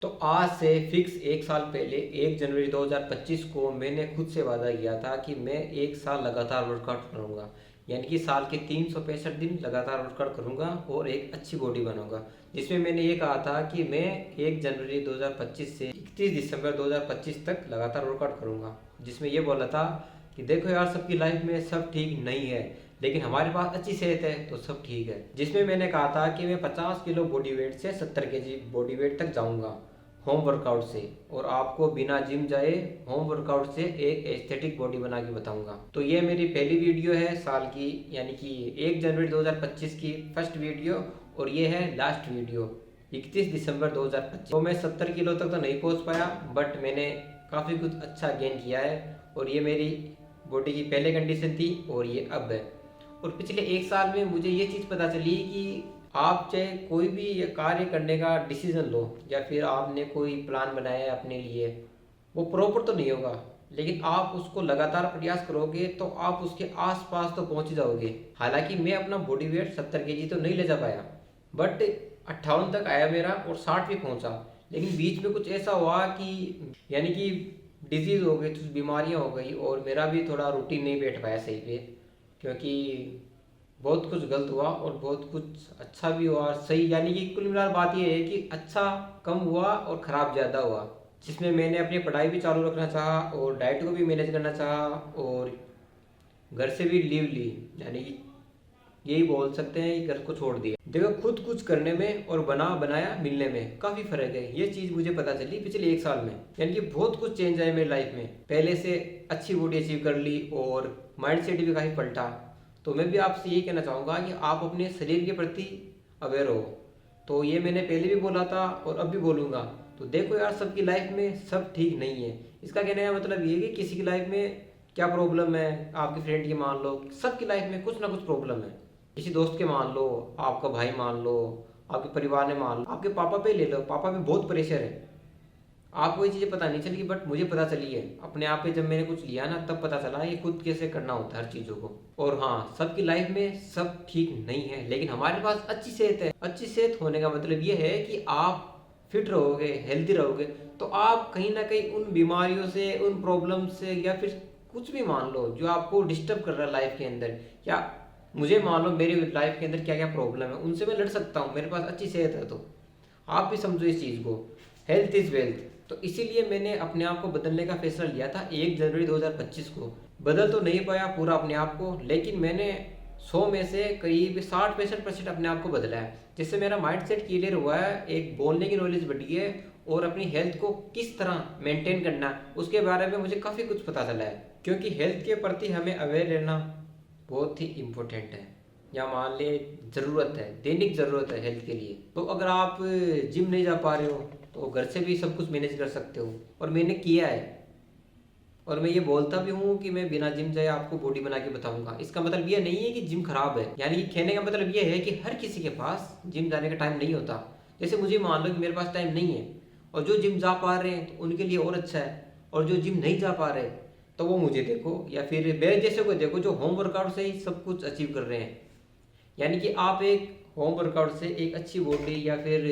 तो आज से फिक्स 1 साल पहले 1 जनवरी 2025 को मैंने खुद से वादा किया था कि मैं 1 साल लगातार वर्कआउट करूँगा। यानी कि साल के 365 दिन लगातार वर्कआउट करूँगा और एक अच्छी बॉडी बनाऊँगा। जिसमें मैंने ये कहा था कि मैं 1 जनवरी 2025 से 31 दिसंबर 2025 तक लगातार वर्कआउट करूँगा। जिसमें ये बोला था कि देखो यार, सबकी लाइफ में सब ठीक नहीं है, लेकिन हमारे पास अच्छी सेहत है तो सब ठीक है। जिसमें मैंने कहा था कि मैं 50 किलो बॉडी वेट से 70 केजी बॉडी वेट तक जाऊँगा होम वर्कआउट से, और आपको बिना जिम जाए होम वर्कआउट से एक एस्थेटिक बॉडी बना के बताऊंगा। तो ये मेरी पहली वीडियो है साल की, यानी कि 1 जनवरी 2025 की फर्स्ट वीडियो, और ये है लास्ट वीडियो 31 दिसंबर 2025। तो मैं 70 किलो तक तो नहीं पहुंच पाया, बट मैंने काफ़ी कुछ अच्छा गेन किया है, और ये मेरी बॉडी की पहले कंडीशन थी और ये अब है। और पिछले 1 साल में मुझे ये चीज़ पता चली कि आप चाहे कोई भी ये कार्य करने का डिसीजन लो, या फिर आपने कोई प्लान बनाया है अपने लिए, वो प्रॉपर तो नहीं होगा, लेकिन आप उसको लगातार प्रयास करोगे तो आप उसके आसपास तो पहुंच जाओगे। हालांकि मैं अपना बॉडी वेट 70 केजी तो नहीं ले जा पाया, बट 58 तक आया मेरा और 60 भी पहुंचा। लेकिन बीच में कुछ ऐसा हुआ कि यानी कि डिजीज़ हो गई, कुछ बीमारियां हो गई, और मेरा भी थोड़ा रूटीन नहीं बैठ पाया सही पे, क्योंकि बहुत कुछ गलत हुआ और बहुत कुछ अच्छा भी हुआ और सही। यानी कि कुल मिलाकर बात ये है कि अच्छा कम हुआ और ख़राब ज़्यादा हुआ। जिसमें मैंने अपनी पढ़ाई भी चालू रखना चाहा और डाइट को भी मैनेज करना चाहा, और घर से भी लीव ली। यानी कि यही बोल सकते हैं कि घर को छोड़ दिया। देखो, खुद कुछ करने में और बना बनाया मिलने में काफ़ी फ़र्क है। ये चीज़ मुझे पता चली पिछले 1 साल में। यानी कि बहुत कुछ चेंज आया मेरी लाइफ में। पहले से अच्छी बॉडी अचीव कर ली और माइंड सेट भी काफ़ी पलटा। तो मैं भी आपसे यही कहना चाहूँगा कि आप अपने शरीर के प्रति अवेयर हो। तो ये मैंने पहले भी बोला था और अब भी बोलूँगा। तो देखो यार, सबकी लाइफ में सब ठीक नहीं है। इसका कहने का मतलब ये है कि किसी की लाइफ में क्या प्रॉब्लम है, आपके फ्रेंड की मान लो, सबकी लाइफ में कुछ ना कुछ प्रॉब्लम है। किसी दोस्त के मान लो, आपका भाई मान लो, आपके परिवार ने मान लो, आपके पापा पे ले लो, पापा पे बहुत प्रेशर है। आपको ये चीज़ें पता नहीं चली, बट मुझे पता चली है अपने आप पे। जब मैंने कुछ लिया ना, तब पता चला ये खुद कैसे करना होता है हर चीज़ों को। और हाँ, सबकी लाइफ में सब ठीक नहीं है, लेकिन हमारे पास अच्छी सेहत है। अच्छी सेहत होने का मतलब ये है कि आप फिट रहोगे, हेल्दी रहोगे, तो आप कहीं ना कहीं उन बीमारियों से, उन प्रॉब्लम से, या फिर कुछ भी मान लो जो आपको डिस्टर्ब कर रहा है लाइफ के अंदर, या मुझे मान लो मेरी लाइफ के अंदर क्या क्या प्रॉब्लम है, उनसे मैं लड़ सकता हूँ। मेरे पास अच्छी सेहत है। तो आप भी समझो इस चीज़ को, हेल्थ इज़ वेल्थ। तो इसीलिए मैंने अपने आप को बदलने का फैसला लिया था 1 जनवरी 2025 को। बदल तो नहीं पाया पूरा अपने आप को, लेकिन मैंने 100 में से करीब 60-65% अपने आप को बदला है। जिससे मेरा माइंड सेट क्लियर हुआ है, एक बोलने की नॉलेज बढ़ी है, और अपनी हेल्थ को किस तरह मेंटेन करना है उसके बारे में मुझे काफ़ी कुछ पता चला है। क्योंकि हेल्थ के प्रति हमें अवेयर रहना बहुत ही इम्पोर्टेंट है, या मान ले ज़रूरत है, दैनिक ज़रूरत है हेल्थ के लिए। तो अगर आप जिम नहीं जा पा रहे हो तो घर से भी सब कुछ मैनेज कर सकते हो, और मैंने किया है। और मैं ये बोलता भी हूँ कि मैं बिना जिम जाए आपको बॉडी बना के बताऊंगा। इसका मतलब ये नहीं है कि जिम खराब है, यानी कि कहने का मतलब ये है कि हर किसी के पास जिम जाने का टाइम नहीं होता। जैसे मुझे मान लो कि मेरे पास टाइम नहीं है, और जो जिम जा पा रहे हैं तो उनके लिए और अच्छा है, और जो जिम नहीं जा पा रहे तो वो मुझे देखो, या फिर मेरे जैसे को देखो जो होम वर्कआउट से ही सब कुछ अचीव कर रहे हैं। यानी कि आप एक होम वर्कआउट से एक अच्छी बॉडी या फिर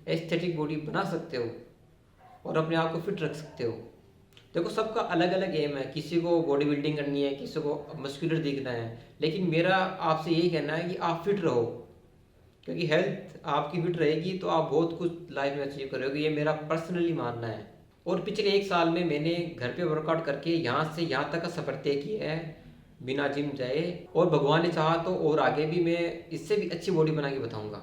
एस्थेटिक बॉडी बना सकते हो, और अपने आप को फिट रख सकते हो। देखो, सबका अलग अलग एम है। किसी को बॉडी बिल्डिंग करनी है, किसी को मस्कुलर दिखना है, लेकिन मेरा आपसे यही कहना है कि आप फिट रहो। क्योंकि हेल्थ आपकी फिट रहेगी तो आप बहुत कुछ लाइफ में अचीव करोगे, ये मेरा पर्सनली मानना है। और पिछले 1 साल में मैंने घर पे वर्कआउट करके यहाँ से यहाँ तक का सफर तय किया है बिना जिम जाए, और भगवान ने चाहा तो और आगे भी मैं इससे भी अच्छी बॉडी बना के बताऊंगा।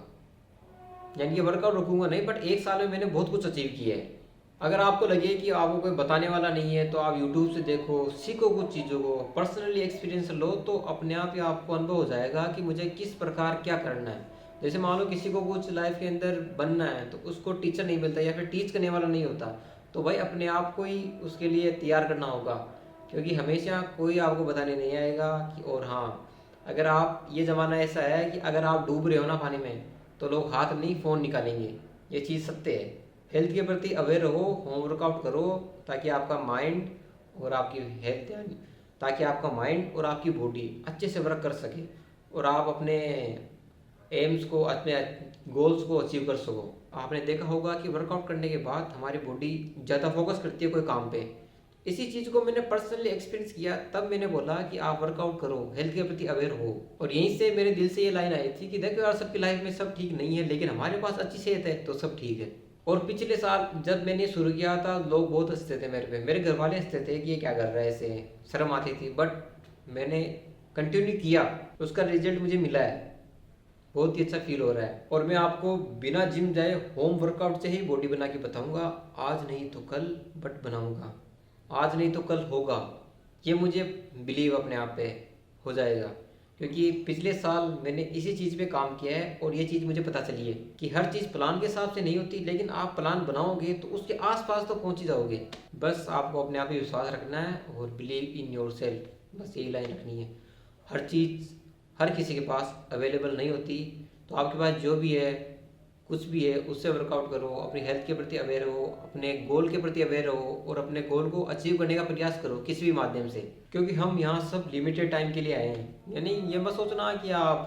यानी कि वर्कआउट रखूंगा नहीं, बट 1 साल में मैंने बहुत कुछ अचीव किया है। अगर आपको लगे कि आपको कोई बताने वाला नहीं है, तो आप यूट्यूब से देखो, सीखो कुछ चीज़ों को, पर्सनली एक्सपीरियंस लो, तो अपने आप ही आपको अनुभव हो जाएगा कि मुझे किस प्रकार क्या करना है। जैसे मान लो किसी को कुछ लाइफ के अंदर बनना है, तो उसको टीचर नहीं मिलता या फिर टीच करने वाला नहीं होता, तो भाई अपने आप को ही उसके लिए तैयार करना होगा। क्योंकि हमेशा कोई आपको बताने नहीं आएगा कि। और हाँ, अगर आप, ये ज़माना ऐसा है कि अगर आप डूब रहे हो ना पानी में, तो लोग हाथ नहीं फ़ोन निकालेंगे। ये चीज़ सत्य है। हेल्थ के प्रति अवेयर रहो, होम वर्कआउट करो, ताकि आपका माइंड और आपकी हेल्थ, यानी ताकि आपका माइंड और आपकी बॉडी अच्छे से वर्क कर सके, और आप अपने एम्स को, अपने गोल्स को अचीव कर सको। आपने देखा होगा कि वर्कआउट करने के बाद हमारी बॉडी ज़्यादा फोकस करती है कोई काम पे। इसी चीज़ को मैंने पर्सनली एक्सपीरियंस किया, तब मैंने बोला कि आप वर्कआउट करो, हेल्थ के प्रति अवेयर हो। और यहीं से मेरे दिल से ये लाइन आई थी कि देखो यार, सबकी लाइफ में सब ठीक नहीं है, लेकिन हमारे पास अच्छी सेहत है तो सब ठीक है। और पिछले साल जब मैंने शुरू किया था, लोग बहुत हंसते थे मेरे पे, मेरे घर वाले हंसते थे कि ये क्या कर रहा है, ऐसे शर्म आती थी। बट मैंने कंटिन्यू किया, उसका रिजल्ट मुझे मिला है, बहुत ही अच्छा फील हो रहा है। और मैं आपको बिना जिम जाए होम वर्कआउट से ही बॉडी बना के बताऊंगा, आज नहीं तो कल, बट बनाऊंगा। आज नहीं तो कल होगा, ये मुझे बिलीव अपने आप पे हो जाएगा। क्योंकि पिछले साल मैंने इसी चीज़ पे काम किया है और ये चीज़ मुझे पता चली है कि हर चीज़ प्लान के हिसाब से नहीं होती, लेकिन आप प्लान बनाओगे तो उसके आसपास तो पहुंच ही जाओगे। बस आपको अपने आप पे विश्वास रखना है और बिलीव इन योर सेल्फ, बस यही लाइन रखनी है। हर चीज़ हर किसी के पास अवेलेबल नहीं होती, तो आपके पास जो भी है, कुछ भी है, उससे वर्कआउट करो, अपनी हेल्थ के प्रति अवेयर हो, अपने गोल के प्रति अवेयर हो और अपने गोल को अचीव करने का प्रयास करो किसी भी माध्यम से। क्योंकि हम यहाँ सब लिमिटेड टाइम के लिए आए हैं, यानी ये मत सोचना कि आप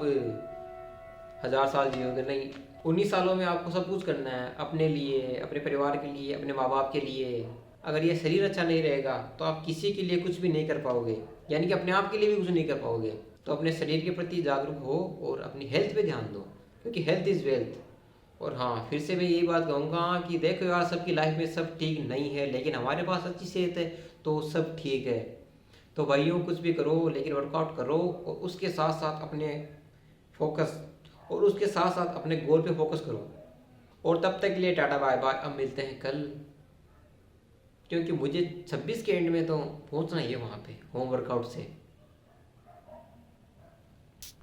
1000 साल जियोगे, नहीं। 19 सालों में आपको सब कुछ करना है, अपने लिए, अपने परिवार के लिए, अपने माँ बाप के लिए। अगर ये शरीर अच्छा नहीं रहेगा तो आप किसी के लिए कुछ भी नहीं कर पाओगे, यानी कि अपने आप के लिए भी कुछ नहीं कर पाओगे। तो अपने शरीर के प्रति जागरूक हो और अपनी हेल्थ पे ध्यान दो, क्योंकि हेल्थ इज़ वेल्थ। और हाँ, फिर से मैं यही बात कहूँगा कि देखो यार, सबकी लाइफ में सब ठीक नहीं है, लेकिन हमारे पास अच्छी सेहत है तो सब ठीक है। तो भाइयों, कुछ भी करो लेकिन वर्कआउट करो, और उसके साथ साथ अपने फोकस और उसके साथ साथ अपने गोल पे फोकस करो। और तब तक के लिए टाटा बाय बाय, अब मिलते हैं कल, क्योंकि मुझे 26 के एंड में तो पहुंचना ही है वहाँ पे होम वर्कआउट से।